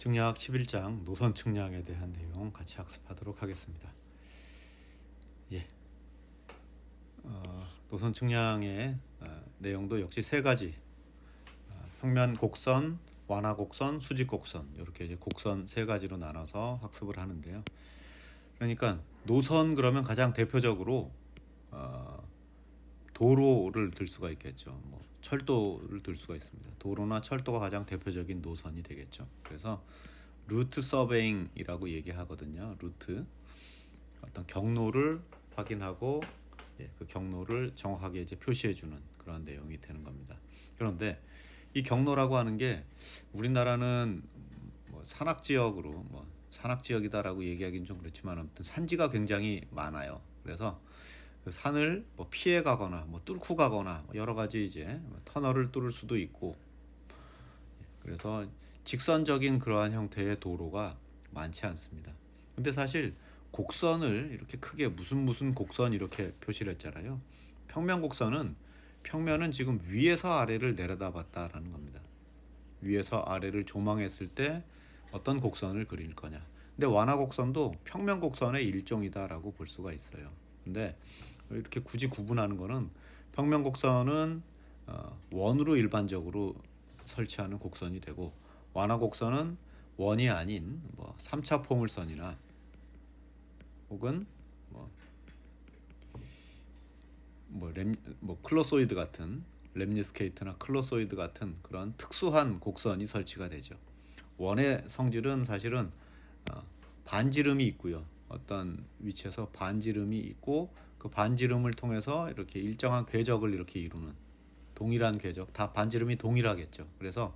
측량학 11장 노선 측량에 대한 내용 같이 학습하도록 하겠습니다. 예, 노선 측량의 내용도 역시 세 가지, 평면 곡선, 완화 곡선, 수직 곡선, 이렇게 이제 곡선 세 가지로 나눠서 학습을 하는데요. 그러니까 노선 그러면 가장 대표적으로 도로를 들 수가 있겠죠. 뭐 철도를 들 수가 있습니다. 도로나 철도가 가장 대표적인 노선이 되겠죠. 그래서 루트 서베잉이라고 얘기하거든요. 루트, 어떤 경로를 확인하고 그 경로를 정확하게 이제 표시해 주는 그런 내용이 되는 겁니다. 그런데 이 경로라고 하는 게 우리나라는 뭐 산악 지역으로 산악 지역이다라고 얘기하기는 좀 그렇지만 아무튼 산지가 굉장히 많아요. 그래서 그 산을 뭐 피해 가거나 뭐 뚫고 가거나 여러 가지 이제 터널을 뚫을 수도 있고, 그래서 직선적인 그러한 형태의 도로가 많지 않습니다. 근데 사실 곡선을 이렇게 크게 무슨 곡선 이렇게 표시를 했잖아요. 평면은 지금 위에서 아래를 내려다봤다라는 겁니다. 위에서 아래를 조망했을 때 어떤 곡선을 그릴 거냐. 근데 완화 곡선도 평면 곡선의 일종이다라고 볼 수가 있어요. 근데 이렇게 굳이 구분하는 거는 평면 곡선은 원으로 일반적으로 설치하는 곡선이 되고, 완화 곡선은 원이 아닌 뭐 3차 포물선이나 혹은 클로소이드 같은 램니스케이트나 클로소이드 같은 그런 특수한 곡선이 설치가 되죠. 원의 성질은 사실은 반지름이 있고요. 어떤 위치에서 반지름이 있고 그 반지름을 통해서 이렇게 일정한 궤적을 이렇게 이루는, 동일한 궤적, 다 반지름이 동일하겠죠. 그래서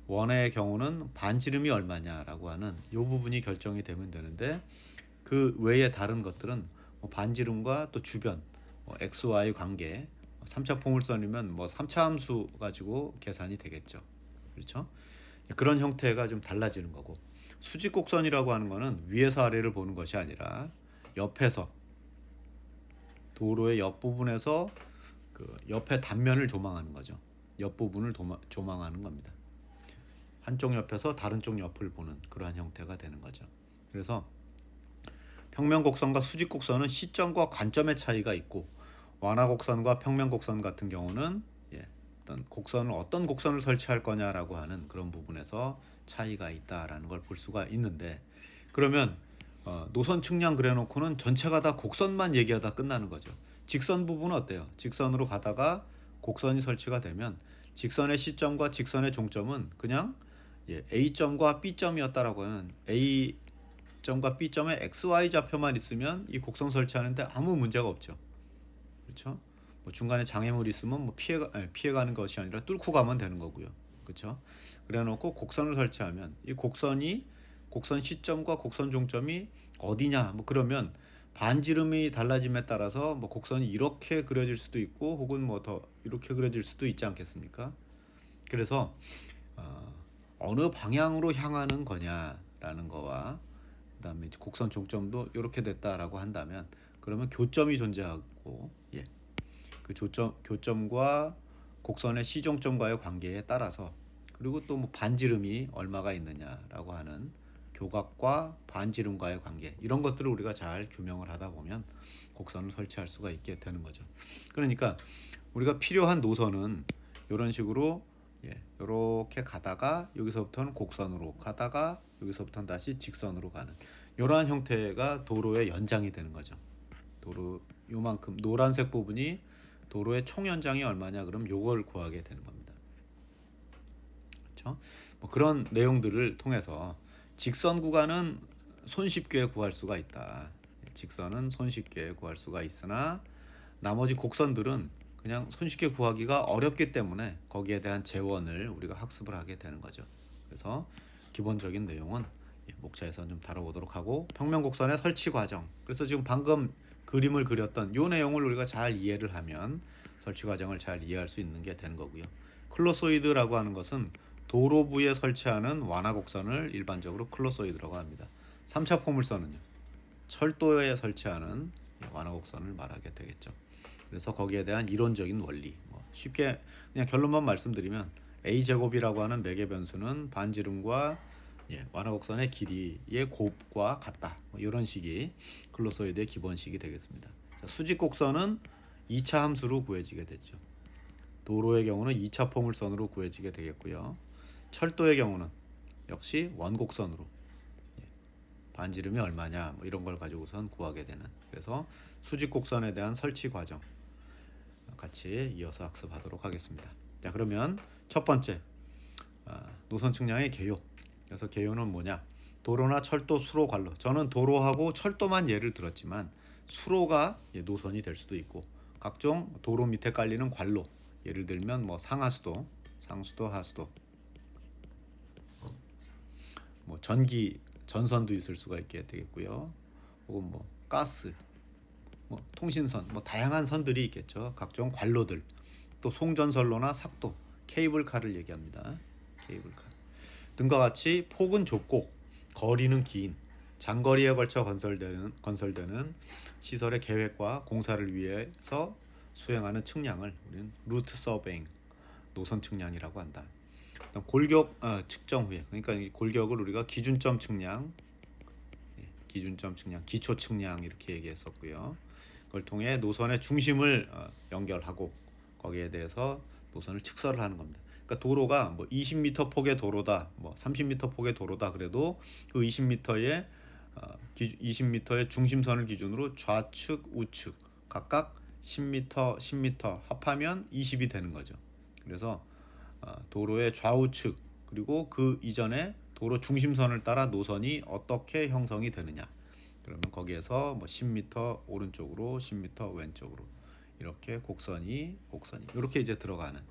원의 경우는 반지름이 얼마냐라고 하는 이 부분이 결정이 되면 되는데, 그 외에 다른 것들은 반지름과 또 주변 XY 관계, 3차 포물선이면 3차 함수 가지고 계산이 되겠죠. 그렇죠? 그런 형태가 좀 달라지는 거고, 수직 곡선이라고 하는 거는 위에서 아래를 보는 것이 아니라 옆에서, 도로의 옆부분에서 그 옆에 단면을 조망하는 거죠. 옆부분을 조망하는 겁니다. 한쪽 옆에서 다른 쪽 옆을 보는 그러한 형태가 되는 거죠. 그래서 평면 곡선과 수직 곡선은 시점과 관점의 차이가 있고, 완화 곡선과 평면 곡선 같은 경우는 어떤 곡선을 설치할 거냐라고 하는 그런 부분에서 차이가 있다라는 걸 볼 수가 있는데, 그러면 노선 측량 그래놓고는 전체가 다 곡선만 얘기하다 끝나는 거죠. 직선 부분은 어때요? 직선으로 가다가 곡선이 설치가 되면 직선의 시점과 직선의 종점은 그냥 A점과 B점이었다라고 하면 A점과 B점의 XY 좌표만 있으면 이 곡선 설치하는데 아무 문제가 없죠. 그렇죠? 중간에 장애물이 있으면 피해가는 것이 아니라 뚫고 가면 되는 거고요. 그렇죠? 그래놓고 곡선을 설치하면 이 곡선 시점과 곡선 종점이 어디냐, 그러면 반지름이 달라짐에 따라서 곡선이 이렇게 그려질 수도 있고 혹은 더 이렇게 그려질 수도 있지 않겠습니까? 그래서 어느 방향으로 향하는 거냐라는 거와 그다음에 곡선 종점도 이렇게 됐다라고 한다면, 그러면 교점이 존재하고 그 교점과 곡선의 시종점과의 관계에 따라서, 그리고 또 반지름이 얼마가 있느냐라고 하는 교각과 반지름과의 관계, 이런 것들을 우리가 잘 규명을 하다 보면 곡선을 설치할 수가 있게 되는 거죠. 그러니까 우리가 필요한 노선은 이런 식으로 이렇게 가다가 여기서부터는 곡선으로 가다가 여기서부터는 다시 직선으로 가는 이러한 형태가 도로의 연장이 되는 거죠. 도로 요만큼 노란색 부분이 도로의 총 연장이 얼마냐, 그럼 요걸 구하게 되는 겁니다. 그렇죠? 그런 내용들을 통해서 직선 구간은 손쉽게 구할 수가 있다. 직선은 손쉽게 구할 수가 있으나 나머지 곡선들은 그냥 손쉽게 구하기가 어렵기 때문에 거기에 대한 재원을 우리가 학습을 하게 되는 거죠. 그래서 기본적인 내용은 목차에서 좀 다뤄보도록 하고, 평면 곡선의 설치 과정, 그래서 지금 방금 그림을 그렸던 이 내용을 우리가 잘 이해를 하면 설치 과정을 잘 이해할 수 있는 게 되는 거고요. 클로소이드라고 하는 것은 도로부에 설치하는 완화 곡선을 일반적으로 클로소이드라고 합니다. 3차 포물선은요, 철도에 설치하는 완화 곡선을 말하게 되겠죠. 그래서 거기에 대한 이론적인 원리, 쉽게 그냥 결론만 말씀드리면 A제곱이라고 하는 매개 변수는 반지름과 완화곡선의 길이의 곱과 같다. 이런 식이 글로소이드의 기본식이 되겠습니다. 자, 수직곡선은 2차 함수로 구해지게 되죠. 도로의 경우는 2차 포물선으로 구해지게 되겠고요. 철도의 경우는 역시 원곡선으로 반지름이 얼마냐 이런 걸 가지고선 구하게 되는. 그래서 수직곡선에 대한 설치 과정 같이 이어서 학습하도록 하겠습니다. 자, 그러면 첫 번째 노선 측량의 개요. 그래서 개요는 뭐냐? 도로나 철도, 수로, 관로. 저는 도로하고 철도만 예를 들었지만 수로가 노선이 될 수도 있고 각종 도로 밑에 깔리는 관로. 예를 들면 뭐 상하수도, 상수도, 하수도, 뭐 전기 전선도 있을 수가 있게 되겠고요. 혹은 뭐 가스, 뭐 통신선, 뭐 다양한 선들이 있겠죠. 각종 관로들, 또 송전선로나 삭도, 케이블카를 얘기합니다. 케이블카 등과 같이 폭은 좁고 거리는 긴 장거리에 걸쳐 건설되는 시설의 계획과 공사를 위해서 수행하는 측량을 우리는 루트 서베잉, 노선 측량이라고 한다. 골격 측정 후에, 그러니까 이 골격을 우리가 기준점 측량, 기초 측량 이렇게 얘기했었고요. 그걸 통해 노선의 중심을 연결하고 거기에 대해서 노선을 측설을 하는 겁니다. 그러니까 도로가 뭐 20m 폭의 도로다, 뭐 30m 폭의 도로다 그래도 그 20m의 20m의 중심선을 기준으로 좌측, 우측 각각 10m, 10m 합하면 20이 되는 거죠. 그래서 도로의 좌우측 그리고 그 이전에 도로 중심선을 따라 노선이 어떻게 형성이 되느냐. 그러면 거기에서 뭐 10m 오른쪽으로 10m 왼쪽으로 이렇게 곡선이 이렇게 이제 들어가는.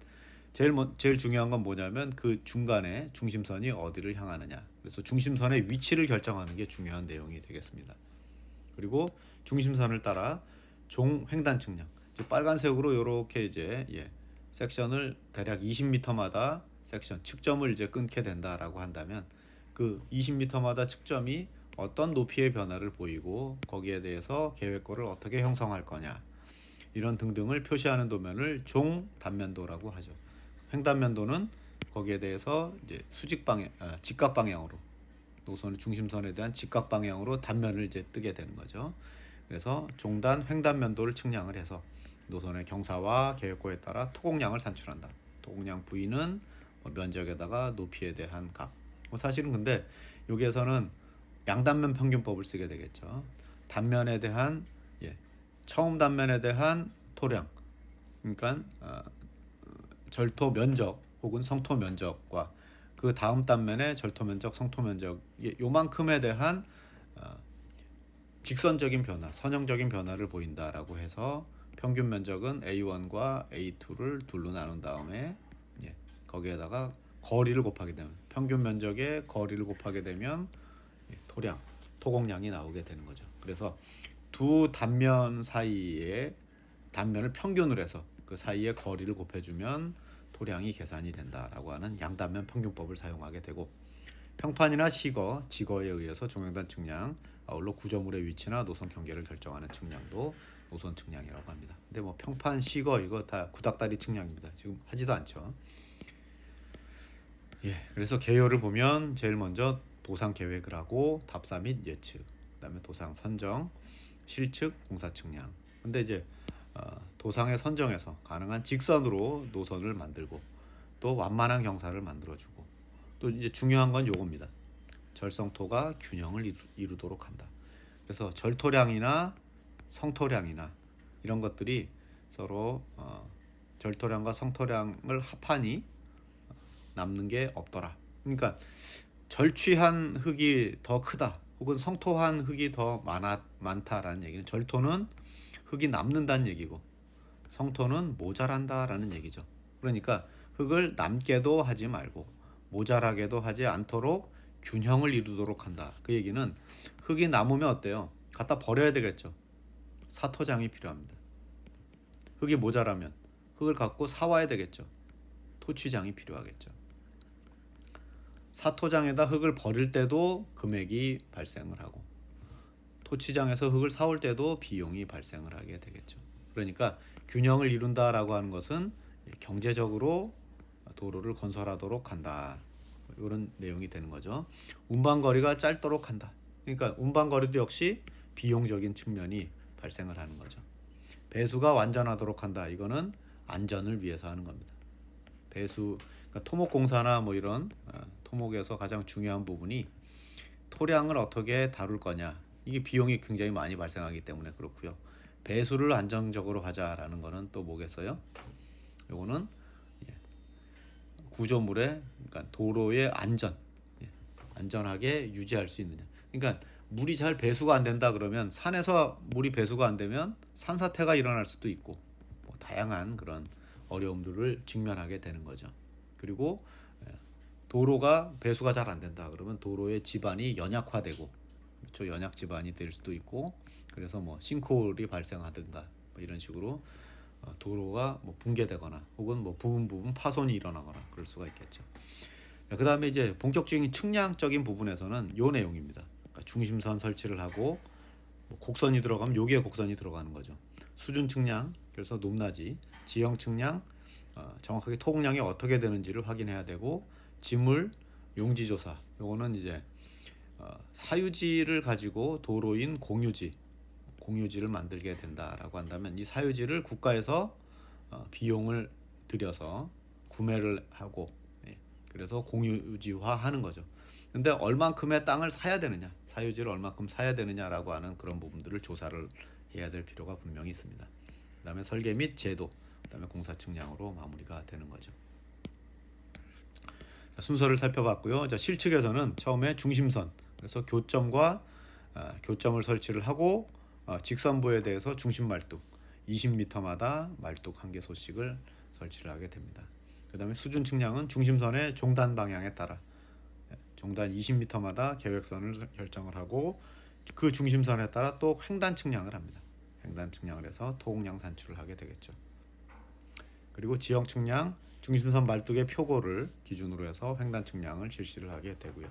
제일 중요한 건 뭐냐면 그 중간에 중심선이 어디를 향하느냐. 그래서 중심선의 위치를 결정하는 게 중요한 내용이 되겠습니다. 그리고 중심선을 따라 종 횡단 측량. 빨간색으로 이렇게 이제 섹션을 대략 20m마다 섹션 측점을 이제 끊게 된다라고 한다면 그 20m마다 측점이 어떤 높이의 변화를 보이고 거기에 대해서 계획고를 어떻게 형성할 거냐 이런 등등을 표시하는 도면을 종 단면도라고 하죠. 횡단면도는 거기에 대해서 이제 직각 방향으로 노선의 중심선에 대한 직각 방향으로 단면을 이제 뜨게 되는 거죠. 그래서 종단 횡단면도를 측량을 해서 노선의 경사와 계획고에 따라 토곡량을 산출한다. 토곡량 V는 면적에다가 높이에 대한 값. 사실은 근데 여기에서는 양단면 평균법을 쓰게 되겠죠. 단면에 대한 처음 단면에 대한 토량, 그러니까 절토 면적 혹은 성토 면적과 그 다음 단면의 절토 면적, 성토 면적 요만큼에 대한 직선적인 변화, 선형적인 변화를 보인다라고 해서 평균 면적은 A1과 A2를 둘로 나눈 다음에 거기에다가 거리를 곱하게 되면 평균 면적에 거리를 곱하게 되면 토곡량이 나오게 되는 거죠. 그래서 두 단면 사이에 단면을 평균을 해서 그 사이에 거리를 곱해주면 토량이 계산이 된다라고 하는 양단면 평균법을 사용하게 되고 평판이나 시거, 지거에 의해서 종횡단 측량, 아울러 구조물의 위치나 노선 경계를 결정하는 측량도 노선 측량이라고 합니다. 근데 뭐 평판, 시거 이거 다 구닥다리 측량입니다. 지금 하지도 않죠. 그래서 개요를 보면 제일 먼저 도상 계획을 하고 답사 및 예측, 그다음에 도상 선정, 실측, 공사 측량. 근데 이제 도상의 선정에서 가능한 직선으로 노선을 만들고 또 완만한 경사를 만들어주고 또 이제 중요한 건 요겁니다. 절성토가 균형을 이루도록 한다. 그래서 절토량이나 성토량이나 이런 것들이 서로 절토량과 성토량을 합하니 남는 게 없더라. 그러니까 절취한 흙이 더 크다 혹은 성토한 흙이 더 많다라는 얘기는 절토는 흙이 남는다는 얘기고 성토는 모자란다라는 얘기죠. 그러니까 흙을 남게도 하지 말고 모자라게도 하지 않도록 균형을 이루도록 한다. 그 얘기는 흙이 남으면 어때요? 갖다 버려야 되겠죠. 사토장이 필요합니다. 흙이 모자라면 흙을 갖고 사와야 되겠죠. 토취장이 필요하겠죠. 사토장에다 흙을 버릴 때도 금액이 발생을 하고 토취장에서 흙을 사올 때도 비용이 발생을 하게 되겠죠. 그러니까 균형을 이룬다라고 하는 것은 경제적으로 도로를 건설하도록 한다. 이런 내용이 되는 거죠. 운반거리가 짧도록 한다. 그러니까 운반거리도 역시 비용적인 측면이 발생을 하는 거죠. 배수가 완전하도록 한다. 이거는 안전을 위해서 하는 겁니다. 배수, 그러니까 토목공사나 뭐 이런 토목에서 가장 중요한 부분이 토량을 어떻게 다룰 거냐. 이게 비용이 굉장히 많이 발생하기 때문에 그렇고요. 배수를 안정적으로 하자라는 거는 또 뭐겠어요? 요거는 구조물의, 그러니까 도로의 안전, 안전하게 유지할 수 있느냐. 그러니까 물이 잘 배수가 안 된다 그러면, 산에서 물이 배수가 안 되면 산사태가 일어날 수도 있고 뭐 다양한 그런 어려움들을 직면하게 되는 거죠. 그리고 도로가 배수가 잘 안 된다 그러면 도로의 지반이 연약화되고, 그렇죠, 연약 지반이 될 수도 있고, 그래서 뭐 싱크홀이 발생하든가 뭐 이런 식으로 도로가 뭐 붕괴되거나 혹은 뭐 부분 파손이 일어나거나 그럴 수가 있겠죠. 그 다음에 이제 본격적인 측량적인 부분에서는 요 내용입니다. 그러니까 중심선 설치를 하고, 뭐 곡선이 들어가면 여기에 곡선이 들어가는 거죠. 수준 측량, 그래서 높낮이, 지형 측량, 정확하게 토공량이 어떻게 되는지를 확인해야 되고, 지물 용지 조사, 요거는 이제 사유지를 가지고 도로인 공유지를 만들게 된다라고 한다면, 이 사유지를 국가에서 비용을 들여서 구매를 하고, 그래서 공유지화 하는 거죠. 근데 얼만큼의 땅을 사야 되느냐, 사유지를 얼만큼 사야 되느냐라고 하는 그런 부분들을 조사를 해야 될 필요가 분명히 있습니다. 그 다음에 설계 및 제도, 그 다음에 공사 측량으로 마무리가 되는 거죠. 자, 순서를 살펴봤고요. 자, 실측에서는 처음에 중심선, 그래서 교점을 설치를 하고, 직선부에 대해서 중심 말뚝 20m마다 말뚝 1개 소씩을 설치를 하게 됩니다. 그 다음에 수준 측량은 중심선의 종단 방향에 따라 종단 20m마다 계획선을 결정을 하고, 그 중심선에 따라 또 횡단 측량을 합니다. 횡단 측량을 해서 토공량 산출을 하게 되겠죠. 그리고 지형 측량, 중심선 말뚝의 표고를 기준으로 해서 횡단 측량을 실시를 하게 되고요.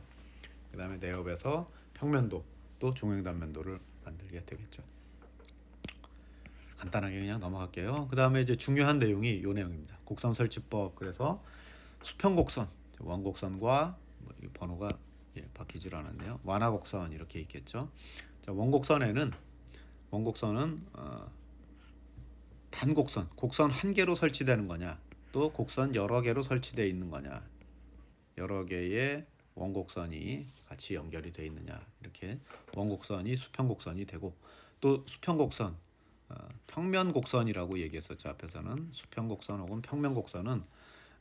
그 다음에 내업에서 평면도, 또 종횡단면도를 만들게 되겠죠. 간단하게 그냥 넘어갈게요. 그 다음에 이제 중요한 내용이 이 내용입니다. 곡선 설치법. 그래서 수평곡선, 원곡선과 뭐 번호가 바뀌질 않았네요. 완화곡선 이렇게 있겠죠. 자, 원곡선은 단곡선, 곡선 한 개로 설치되는 거냐, 또 곡선 여러 개로 설치되어 있는 거냐, 여러 개의 원곡선이 같이 연결이 되어 있느냐, 이렇게 원곡선이 수평곡선이 되고, 또 수평곡선, 평면곡선이라고 얘기했었죠. 앞에서는 수평곡선 혹은 평면곡선은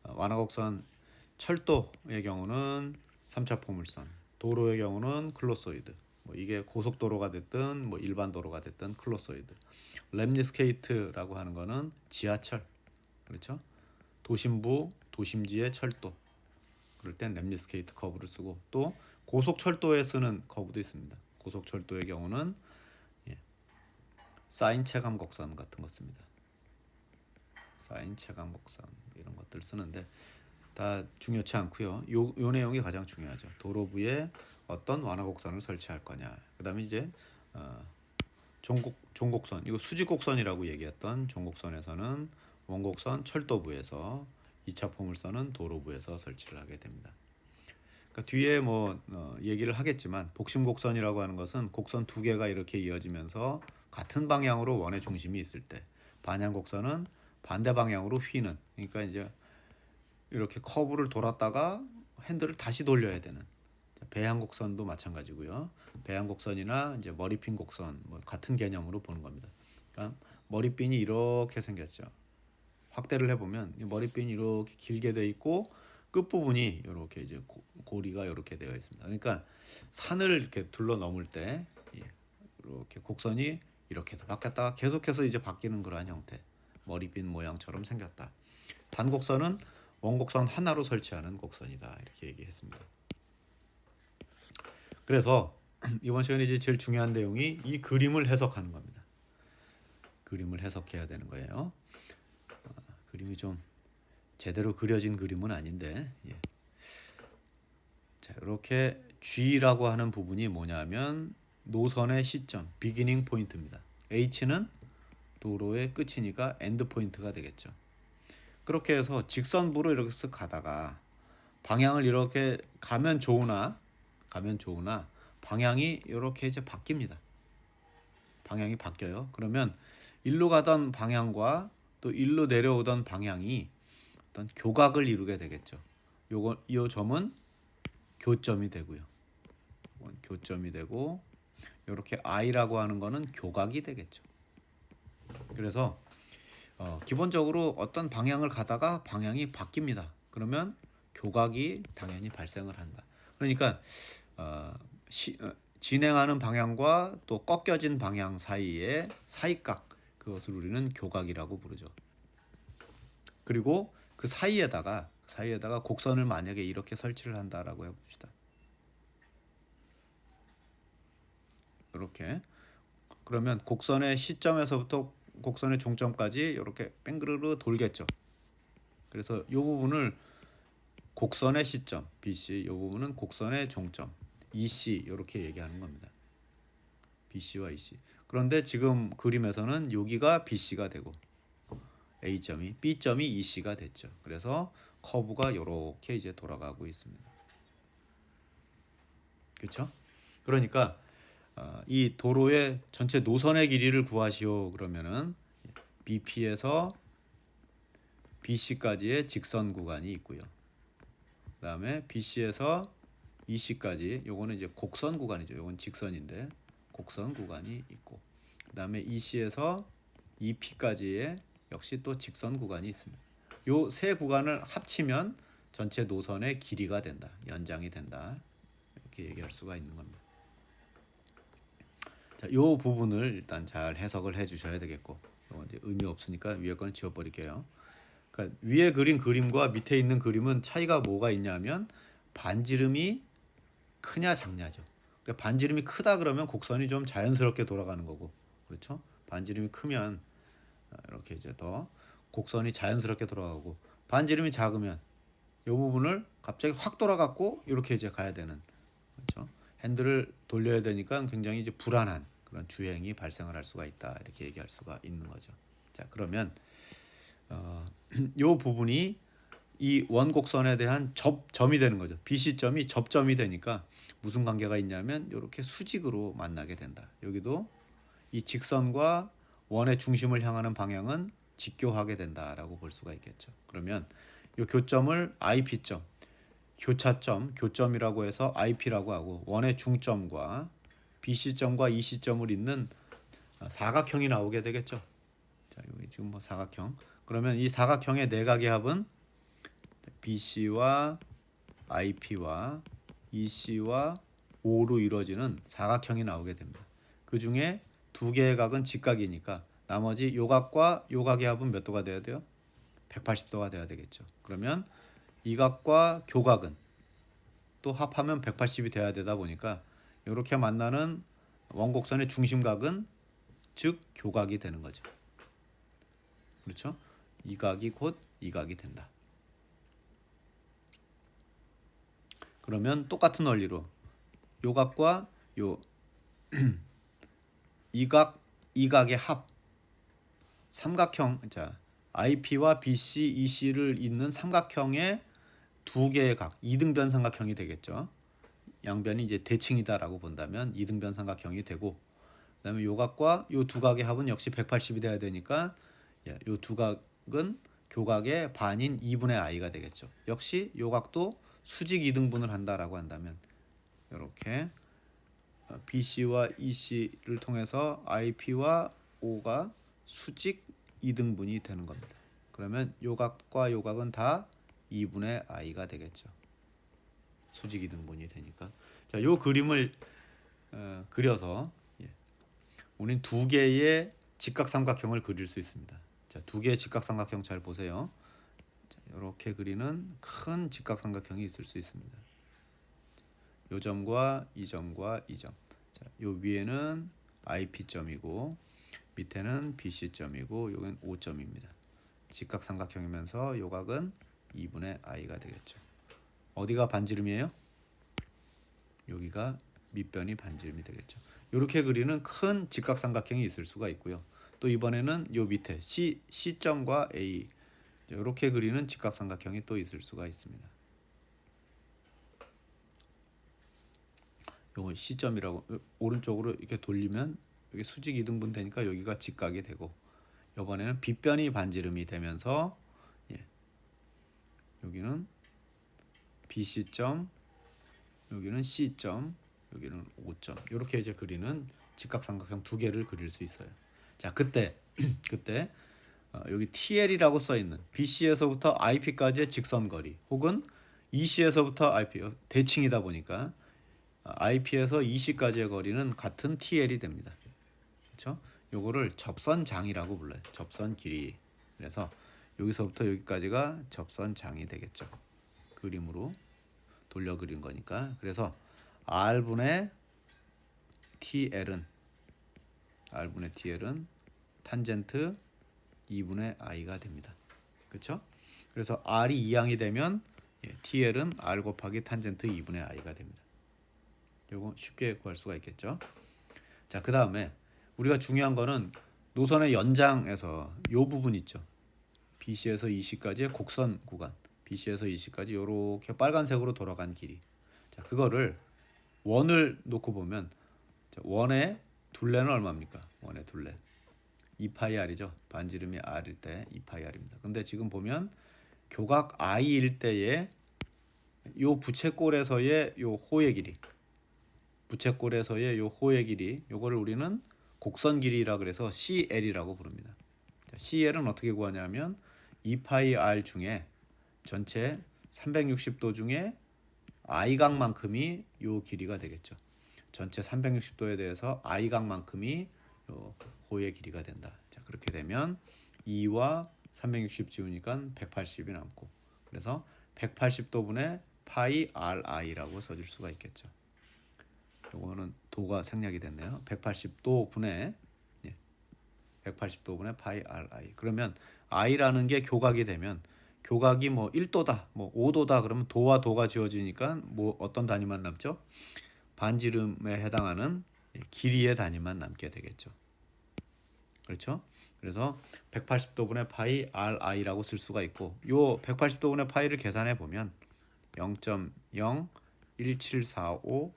완화곡선, 철도의 경우는 3차 포물선, 도로의 경우는 클로소이드, 뭐 이게 고속도로가 됐든 뭐 일반 도로가 됐든 클로소이드. 램니스케이트라고 하는 거는 지하철, 그렇죠? 도심지의 철도, 그럴 땐 램니스케이트 커브를 쓰고, 또 고속철도에 쓰는 커브도 있습니다. 고속철도의 경우는 사인 체감 곡선 같은 거 씁니다. 사인 체감 곡선 이런 것들 쓰는데 다 중요치 않고요. 요 내용이 가장 중요하죠. 도로부에 어떤 완화 곡선을 설치할 거냐. 그다음에 이제 종곡선, 이거 수직곡선이라고 얘기했던 종곡선에서는 원곡선 철도부에서, 2차 포물선은 도로부에서 설치를 하게 됩니다. 그러니까 뒤에 뭐 얘기를 하겠지만, 복심곡선이라고 하는 것은 곡선 두 개가 이렇게 이어지면서 같은 방향으로 원의 중심이 있을 때, 반향곡선은 반대 방향으로 휘는, 그러니까 이제 이렇게 커브를 돌았다가 핸들을 다시 돌려야 되는, 배향곡선도 마찬가지고요. 배향곡선이나 이제 머리핀 곡선 뭐 같은 개념으로 보는 겁니다. 그러니까 머리핀이 이렇게 생겼죠. 확대를 해보면 이 머리핀이 이렇게 길게 돼 있고, 끝 부분이 이렇게 이제 고리가 이렇게 되어 있습니다. 그러니까 산을 이렇게 둘러 넘을 때 이렇게 곡선이 이렇게 바뀌었다가 계속해서 이제 바뀌는 그러한 형태, 머리핀 모양처럼 생겼다. 단곡선은 원곡선 하나로 설치하는 곡선이다, 이렇게 얘기했습니다. 그래서 이번 시간에 이제 제일 중요한 내용이 이 그림을 해석하는 겁니다. 그림을 해석해야 되는 거예요. 그림이 좀 제대로 그려진 그림은 아닌데, 자, 이렇게 G라고 하는 부분이 뭐냐면 노선의 시점, 비기닝 포인트입니다. H는 도로의 끝이니까 엔드 포인트가 되겠죠. 그렇게 해서 직선부로 이렇게 쓱 가다가 방향을 이렇게 가면 좋으나 방향이 이렇게 이제 바뀝니다. 방향이 바뀌어요. 그러면 일로 가던 방향과 또 일로 내려오던 방향이 어떤 교각을 이루게 되겠죠. 이 점은 교점이 되고요. 이건 교점이 되고 이렇게 I라고 하는 거는 교각이 되겠죠. 그래서 기본적으로 어떤 방향을 가다가 방향이 바뀝니다. 그러면 교각이 당연히 발생을 한다. 그러니까 진행하는 방향과 또 꺾여진 방향 사이의 사이각, 그것을 우리는 교각이라고 부르죠. 그리고 그 사이에다가 곡선을 만약에 이렇게 설치를 한다라고 해봅시다. 이렇게. 그러면 곡선의 시점에서부터 곡선의 종점까지 이렇게 뺑그르르 돌겠죠. 그래서 이 부분을 곡선의 시점 BC, 이 부분은 곡선의 종점 EC 이렇게 얘기하는 겁니다. BC와 EC. 그런데 지금 그림에서는 여기가 BC가 되고 A점이 B점이 EC가 됐죠. 그래서 커브가 이렇게 이제 돌아가고 있습니다. 그렇죠? 그러니까 이 도로의 전체 노선의 길이를 구하시오 그러면은 BP에서 BC까지의 직선 구간이 있고요. 그다음에 BC에서 EC까지 요거는 이제 곡선 구간이죠. 요건 직선인데 곡선 구간이 있고 그다음에 EC에서 EP까지의 역시 또 직선 구간이 있습니다. 요 세 구간을 합치면 전체 노선의 길이가 된다. 연장이 된다. 이렇게 얘기할 수가 있는 겁니다. 자, 요 부분을 일단 잘 해석을 해 주셔야 되겠고 요건 이제 의미 없으니까 위에 거는 지워 버릴게요. 그러니까 위에 그린 그림과 밑에 있는 그림은 차이가 뭐가 있냐면 반지름이 크냐 작냐죠. 그러니까 반지름이 크다 그러면 곡선이 좀 자연스럽게 돌아가는 거고, 그렇죠? 반지름이 크면 이렇게 이제 더 곡선이 자연스럽게 돌아가고, 반지름이 작으면 이 부분을 갑자기 확 돌아갔고 이렇게 이제 가야 되는, 그렇죠? 핸들을 돌려야 되니까 굉장히 이제 불안한 그런 주행이 발생을 할 수가 있다, 이렇게 얘기할 수가 있는 거죠. 자, 그러면 이 부분이 이 원곡선에 대한 접점이 되는 거죠. BC점이 접점이 되니까 무슨 관계가 있냐면 이렇게 수직으로 만나게 된다. 여기도 이 직선과 원의 중심을 향하는 방향은 직교하게 된다라고 볼 수가 있겠죠. 그러면 이 교점을 IP점, 교차점, 교점이라고 해서 IP라고 하고, 원의 중점과 BC점과 EC점을 잇는 사각형이 나오게 되겠죠. 자, 여기 지금 뭐 사각형. 그러면 이 사각형의 내각의 합은 BC와 IP와 EC와 O로 이루어지는 사각형이 나오게 됩니다. 그 중에 두 개의 각은 직각이니까 나머지 요 각과 요 각의 합은 몇 도가 돼야 돼요? 180도가 돼야 되겠죠. 그러면 이 각과 교각은 또 합하면 180이 돼야 되다 보니까 이렇게 만나는 원곡선의 중심각은 즉 교각이 되는 거죠. 그렇죠? 이 각이 곧 이 각이 된다. 그러면 똑같은 원리로 요 각과 요 이 각의 합, 삼각형, 자 IP와 BC, EC를 잇는 삼각형의 두 개의 각, 이등변 삼각형이 되겠죠. 양변이 이제 대칭이다라고 본다면 이등변 삼각형이 되고, 그다음에 요 각과 요 두 각의 합은 역시 180이 돼야 되니까 요 두 각은 교각의 반인 2분의 i가 되겠죠. 역시 요 각도 수직 이등분을 한다라고 한다면 이렇게 BC와 EC를 통해서 IP와 O가 수직 이등분이 되는 겁니다. 그러면 요 각과 요 각은 다 2분의 i가 되겠죠. 수직 이등분이 되니까. 자, 요 그림을 그려서 우린 두 개의 직각삼각형을 그릴 수 있습니다. 자, 두 개의 직각삼각형 잘 보세요. 자, 이렇게 그리는 큰 직각삼각형이 있을 수 있습니다. 요 점과 이 점과 이 점. 자, 요 위에는 IP점이고 밑에는 BC점이고 여기는 O점입니다. 직각삼각형이면서 요 각은 2분의 i가 되겠죠. 어디가 반지름이에요? 여기가 밑변이 반지름이 되겠죠. 이렇게 그리는 큰 직각삼각형이 있을 수가 있고요. 또 이번에는 요 밑에 C점과 A 이렇게 그리는 직각삼각형이 또 있을 수가 있습니다. 요거 C점이라고 오른쪽으로 이렇게 돌리면 여기 수직 이등분 되니까 여기가 직각이 되고 이번에는 빗변이 반지름이 되면서 예, 여기는 BC점, 여기는 C점, 여기는 O점 이렇게 이제 그리는 직각삼각형 두 개를 그릴 수 있어요. 자 그때 그때 여기 TL이라고 써 있는 BC에서부터 IP까지의 직선 거리 혹은 EC에서부터 IP 대칭이다 보니까 IP에서 EC까지의 거리는 같은 TL이 됩니다. 그렇죠? 요거를 접선장이라고 불러요. 접선 길이. 그래서 여기서부터 여기까지가 접선장이 되겠죠. 그림으로 돌려 그린 거니까. 그래서 R분의 TL은 탄젠트 2분의 I가 됩니다. 그렇죠? 그래서 R이 이항이 되면 TL은 R 곱하기 탄젠트 2분의 I가 됩니다. 이거 쉽게 구할 수가 있겠죠. 자, 그 다음에 우리가 중요한 거는 노선의 연장에서 요 부분 있죠. BC에서 EC까지의 곡선 구간, BC에서 EC까지 이렇게 빨간색으로 돌아간 길이. 자, 그거를 원을 놓고 보면 원의 둘레는 얼마입니까? 원의 둘레 2파이 R이죠. 반지름이 R일 때 2파이 R입니다. 근데 지금 보면 교각 I일 때의 요 부채꼴에서의 요 호의 길이, 부채꼴에서의 요 호의 길이, 요거를 우리는 곡선 길이라 그래서 CL이라고 부릅니다. CL은 어떻게 구하냐면 2파이 R 중에 전체 360도 중에 I각만큼이 요 길이가 되겠죠. 전체 360도에 대해서 I각만큼이 요 호의 길이가 된다. 자, 그렇게 되면 2와 360 지우니까 180이 남고, 그래서 180도분의 파이 RI라고 써줄 수가 있겠죠. 요거는 도가 생략이 됐네요. 180도분의 180도분의 파이 RI. 그러면 I라는 게 교각이 되면 교각이 뭐 1도다, 뭐 5도다 그러면 도와 도가 지워지니까 뭐 어떤 단위만 남죠? 반지름에 해당하는 길이의 단위만 남게 되겠죠. 그렇죠? 그래서 180도분의 파이 RI라고 쓸 수가 있고, 요 180도분의 파이를 계산해 보면 0.01745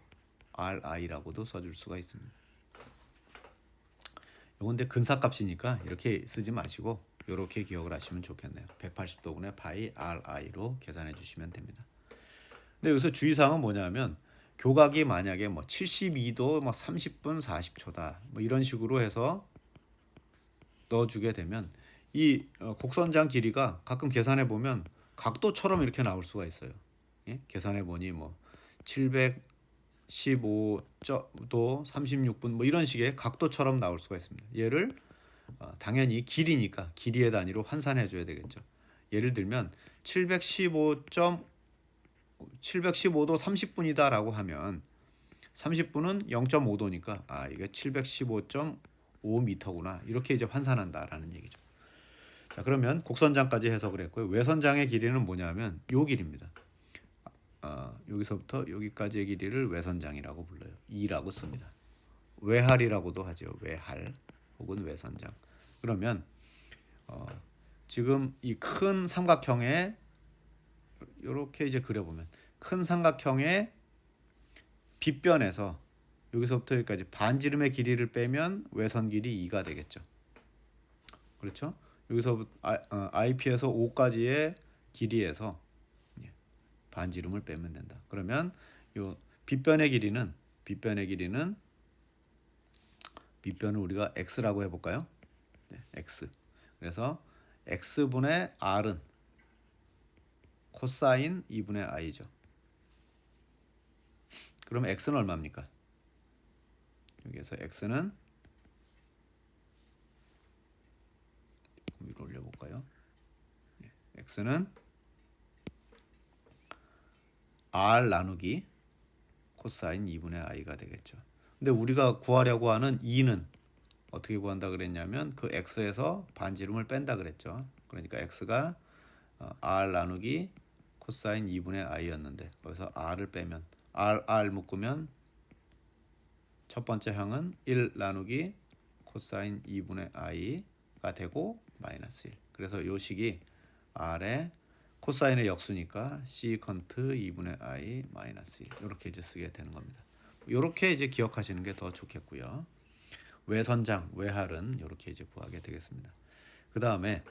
RI라고도 써줄 수가 있습니다. 요건데 근사값이니까 이렇게 쓰지 마시고 이렇게 기억을 하시면 좋겠네요. 180도분의 파이 RI로 계산해 주시면 됩니다. 근데 여기서 주의사항은 뭐냐면 교각이 만약에 뭐 72도 뭐 30분 40초다 뭐 이런 식으로 해서 넣어주게 되면 이 곡선장 길이가 가끔 계산해 보면 각도처럼 이렇게 나올 수가 있어요. 예? 계산해 보니 뭐 715도 36분 뭐 이런 식의 각도처럼 나올 수가 있습니다. 얘를 당연히 길이니까 길이의 단위로 환산해 줘야 되겠죠. 예를 들면 715도 30분이다라고 하면 30분은 0.5도니까 이게 715.5m구나 이렇게 이제 환산한다라는 얘기죠. 자, 그러면 곡선장까지 해석을 했고요. 외선장의 길이는 뭐냐면 요 길입니다. 여기서부터 여기까지의 길이를 외선장이라고 불러요. 2라고 씁니다. 외할이라고도 하죠. 외할 혹은 외선장. 그러면 지금 이 큰 삼각형에 이렇게 이제 그려보면 큰 삼각형의 빗변에서 여기서부터 여기까지 반지름의 길이를 빼면 외선 길이 2가 되겠죠. 그렇죠? 여기서 IP에서 O까지의 길이에서 반지름을 빼면 된다. 그러면 요 빗변의 길이는 빗변을 우리가 x라고 해볼까요? x. 그래서 x분의 r은 코사인 2분의 i죠. 그럼 x는 얼마입니까? 여기에서 x는 위로 올려볼까요? x는 r 나누기 코사인 2분의 i가 되겠죠. 근데 우리가 구하려고 하는 2는 어떻게 구한다 그랬냐면 그 x에서 반지름을 뺀다 그랬죠. 그러니까 x가 r 나누기 코사인 2분의 i였는데 거기서 r을 빼면 r 묶으면 첫 번째 항은 1 나누기 코사인 2분의 i가 되고 마이너스 1. 그래서 요 식이 r의 코사인의 역수니까 시컨트 2분의 i 마이너스 1 이렇게 이제 쓰게 되는 겁니다. 요렇게 이제 기억하시는 게 더 좋겠고요. 외선장, 외할은 이렇게 이제 구하게 되겠습니다. 그 다음에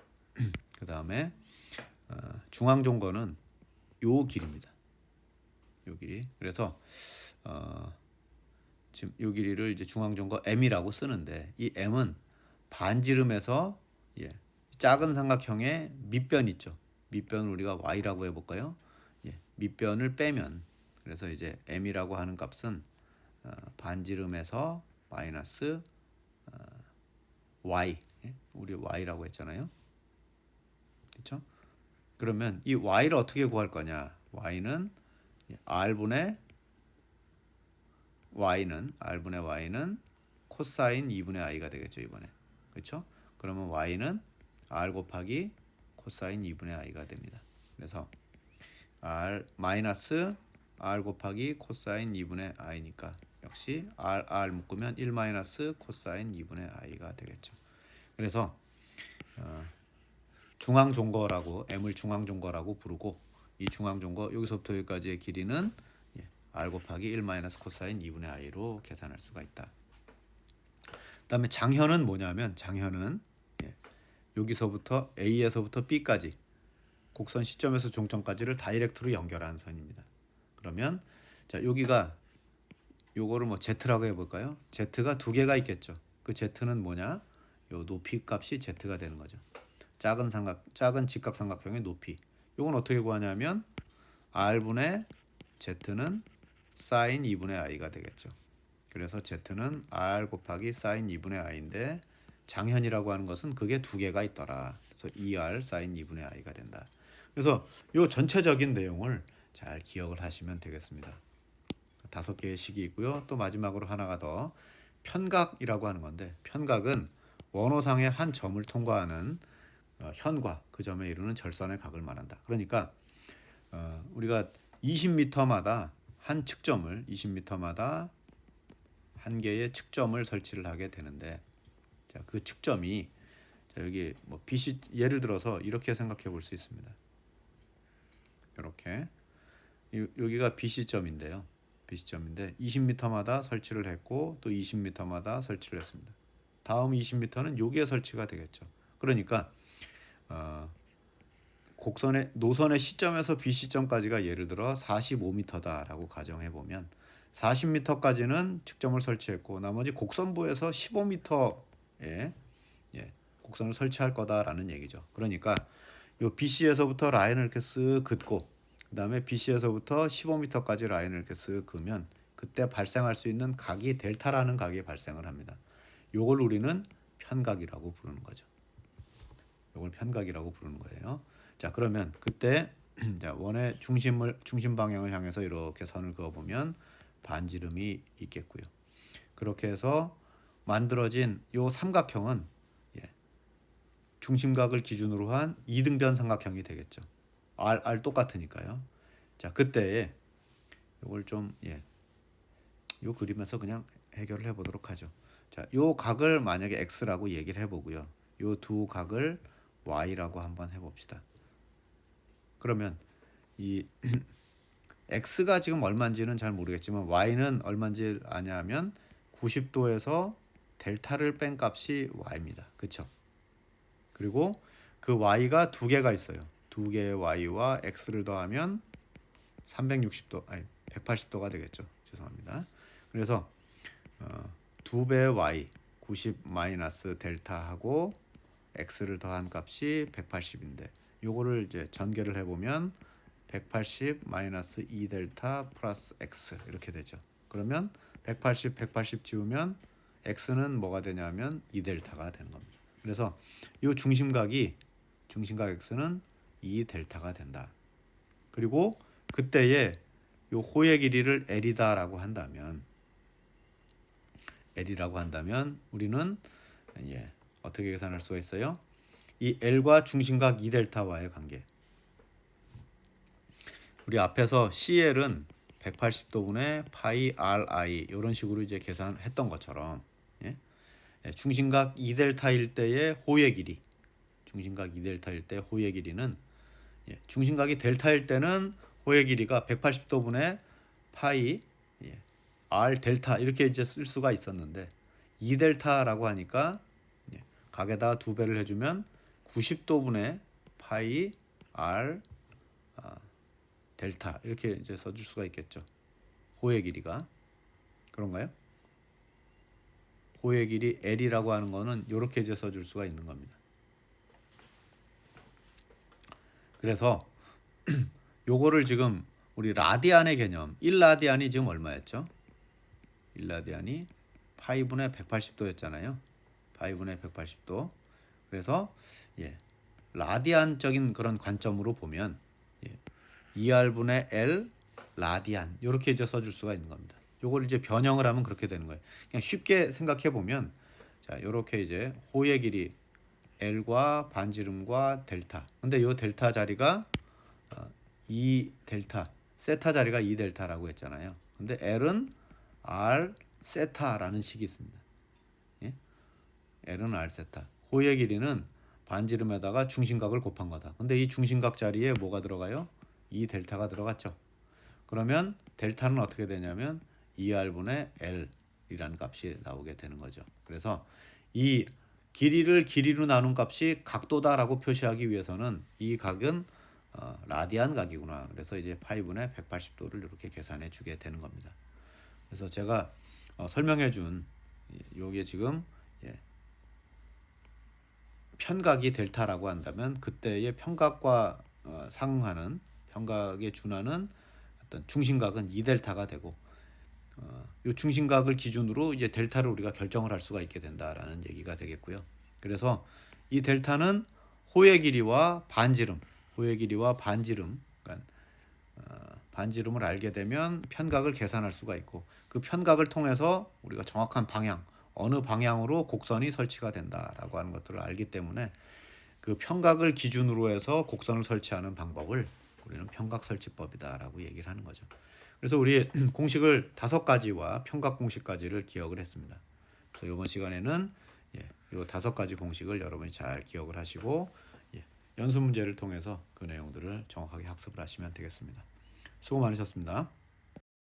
중앙종거는 요 길입니다. 요 길이. 그래서 지금 요 길이를 이제 중앙종거 m이라고 쓰는데 이 m은 반지름에서 작은 삼각형의 밑변 있죠. 밑변을 우리가 y라고 해볼까요? 밑변을 빼면 그래서 이제 m이라고 하는 값은 반지름에서 마이너스 y, 우리 y라고 했잖아요. 그렇죠? 그러면 이 y를 어떻게 구할 거냐? r분의 y는 코사인 2분의 i가 되겠죠, 이번에. 그렇죠? 그러면 y는 r 곱하기 코사인 2분의 i가 됩니다. 그래서 마이너스 r 곱하기 코사인 2분의 i니까 역시 r 묶으면 1 마이너스 코사인 2분의 i가 되겠죠. 그래서 중앙종거라고 m을 중앙종거라고 부르고 이 중앙종거 여기서부터 여기까지의 길이는 r 곱하기 1 마이너스 코사인 2분의 i로 계산할 수가 있다. 그다음에 장현은 뭐냐면 장현은 여기서부터 A에서부터 B까지 곡선 시점에서 종점까지를 다이렉트로 연결하는 선입니다. 그러면 자 여기가 요거를 뭐 Z라고 해볼까요? Z가 두 개가 있겠죠. 그 Z는 뭐냐? 요 높이 값이 Z가 되는 거죠. 작은 직각삼각형의 높이. 요건 어떻게 구하냐면 R분의 Z는 사인 2분의 i가 되겠죠. 그래서 Z는 R 곱하기 사인 2분의 i인데 장현이라고 하는 것은 그게 두 개가 있더라. 그래서 2R 사인 2분의 i가 된다. 그래서 요 전체적인 내용을 잘 기억을 하시면 되겠습니다. 5개의 식이 있고요. 또 마지막으로 하나가 더 편각이라고 하는 건데 편각은 원호상의 한 점을 통과하는 현과 그 점에 이루는 절선의 각을 말한다. 그러니까 우리가 20m마다 한 측점을 20m마다 한 개의 측점을 설치를 하게 되는데 자, 그 측점이 자, 여기 뭐 BC 예를 들어서 이렇게 생각해 볼 수 있습니다. 이렇게 여기가 BC점인데요. BC점인데 20m마다 설치를 했고 또 20m마다 설치를 했습니다. 다음 20m는 여기에 설치가 되겠죠. 그러니까 곡선의 노선의 시점에서 BC점까지가 예를 들어 45m다라고 가정해 보면 40m까지는 측점을 설치했고 나머지 곡선부에서 15m에 곡선을 설치할 거다라는 얘기죠. 그러니까 요 BC에서부터 라인을 이렇게 쓱 긋고 그다음에 BC에서부터 15m까지 라인을 이렇게 쓱 그으면 그때 발생할 수 있는 각이 델타라는 각이 발생을 합니다. 요걸 우리는 편각이라고 부르는 거죠. 요걸 편각이라고 부르는 거예요. 자, 그러면 그때 자, 원의 중심 방향을 향해서 이렇게 선을 그어 보면 반지름이 있겠고요. 그렇게 해서 만들어진 요 삼각형은 중심각을 기준으로 한 이등변 삼각형이 되겠죠. R 똑같으니까요. 자, 그때 요걸 좀 요 그림에서 그냥 해결을 해 보도록 하죠. 자, 요 각을 만약에 x라고 얘기를 해 보고요. 요 두 각을 y라고 한번 해 봅시다. 그러면 이 x가 지금 얼마인지는 잘 모르겠지만 y는 얼마인지 아냐면 90도에서 델타를 뺀 값이 y입니다. 그렇죠? 그리고 그 y가 두 개가 있어요. 두 개의 y와 x를 더하면 360도 아니 180도가 되겠죠. 죄송합니다. 그래서 두 배의 y 90 마이너스 델타하고 x를 더한 값이 180인데 요거를 이제 전개를 해보면 180 마이너스 2 델타 플러스 x 이렇게 되죠. 그러면 180 지우면 x는 뭐가 되냐면 2 델타가 되는 겁니다. 그래서 요 중심각 x는 2 델타가 된다. 그리고 그때에 요 호의 길이를 L이다라고 한다면 우리는 어떻게 계산할 수가 있어요? 이 L과 중심각 2델타와의 관계. 우리 앞에서 CL은 180도분의 파이 RI 이런 식으로 이제 계산했던 것처럼 중심각 2델타일 때의 호의 길이 중심각 2델타일 때 호의 길이는 중심각이 델타일 때는 호의 길이가 180도분의 파이 R 델타 이렇게 이제 쓸 수가 있었는데 2 델타라고 하니까 각에다 2배를 해주면 90도분의 파이 R 델타 이렇게 이제 써줄 수가 있겠죠. 호의 길이가 그런가요? 호의 길이 L이라고 하는 거는 이렇게 이제 써줄 수가 있는 겁니다. 그래서 요거를 지금 우리 라디안의 개념 1라디안이 지금 얼마였죠? 1라디안이 파이분의 180도였잖아요. 파이분의 180도. 그래서 라디안적인 그런 관점으로 보면 2R분의 L 라디안 이렇게 이제 써줄 수가 있는 겁니다. 요걸 이제 변형을 하면 그렇게 되는 거예요. 그냥 쉽게 생각해 보면 자 이렇게 이제 호의 길이 L과 반지름과 델타. 근데 요 델타 자리가 2 델타, 세타 자리가 2 델타라고 했잖아요. 근데 L은 R 세타라는 식이 있습니다. L은 R 세타. 호의 길이는 반지름에다가 중심각을 곱한 거다. 근데 이 중심각 자리에 뭐가 들어가요? 2 델타가 들어갔죠. 그러면 델타는 어떻게 되냐면 2R분의 L이라는 값이 나오게 되는 거죠. 그래서 이 길이를 길이로 나눈 값이 각도다라고 표시하기 위해서는 이 각은 라디안 각이구나. 그래서 이제 파이분의 180도를 이렇게 계산해 주게 되는 겁니다. 그래서 제가 설명해 준 요게 지금 편각이 델타라고 한다면 그때의 편각과 상응하는 편각에 준하는 어떤 중심각은 2델타가 되고 이 중심각을 기준으로 이제 델타를 우리가 결정을 할 수가 있게 된다라는 얘기가 되겠고요. 그래서 이 델타는 호의 길이와 반지름, 그러니까 반지름을 알게 되면 편각을 계산할 수가 있고 그 편각을 통해서 우리가 정확한 방향, 어느 방향으로 곡선이 설치가 된다라고 하는 것들을 알기 때문에 그 편각을 기준으로 해서 곡선을 설치하는 방법을 우리는 편각설치법이다라고 얘기를 하는 거죠. 그래서 우리 공식을 5가지와 편각 공식까지를 기억을 했습니다. 그래서 이번 시간에는 이 5가지 공식을 여러분이 잘 기억을 하시고 연습 문제를 통해서 그 내용들을 정확하게 학습을 하시면 되겠습니다. 수고 많으셨습니다.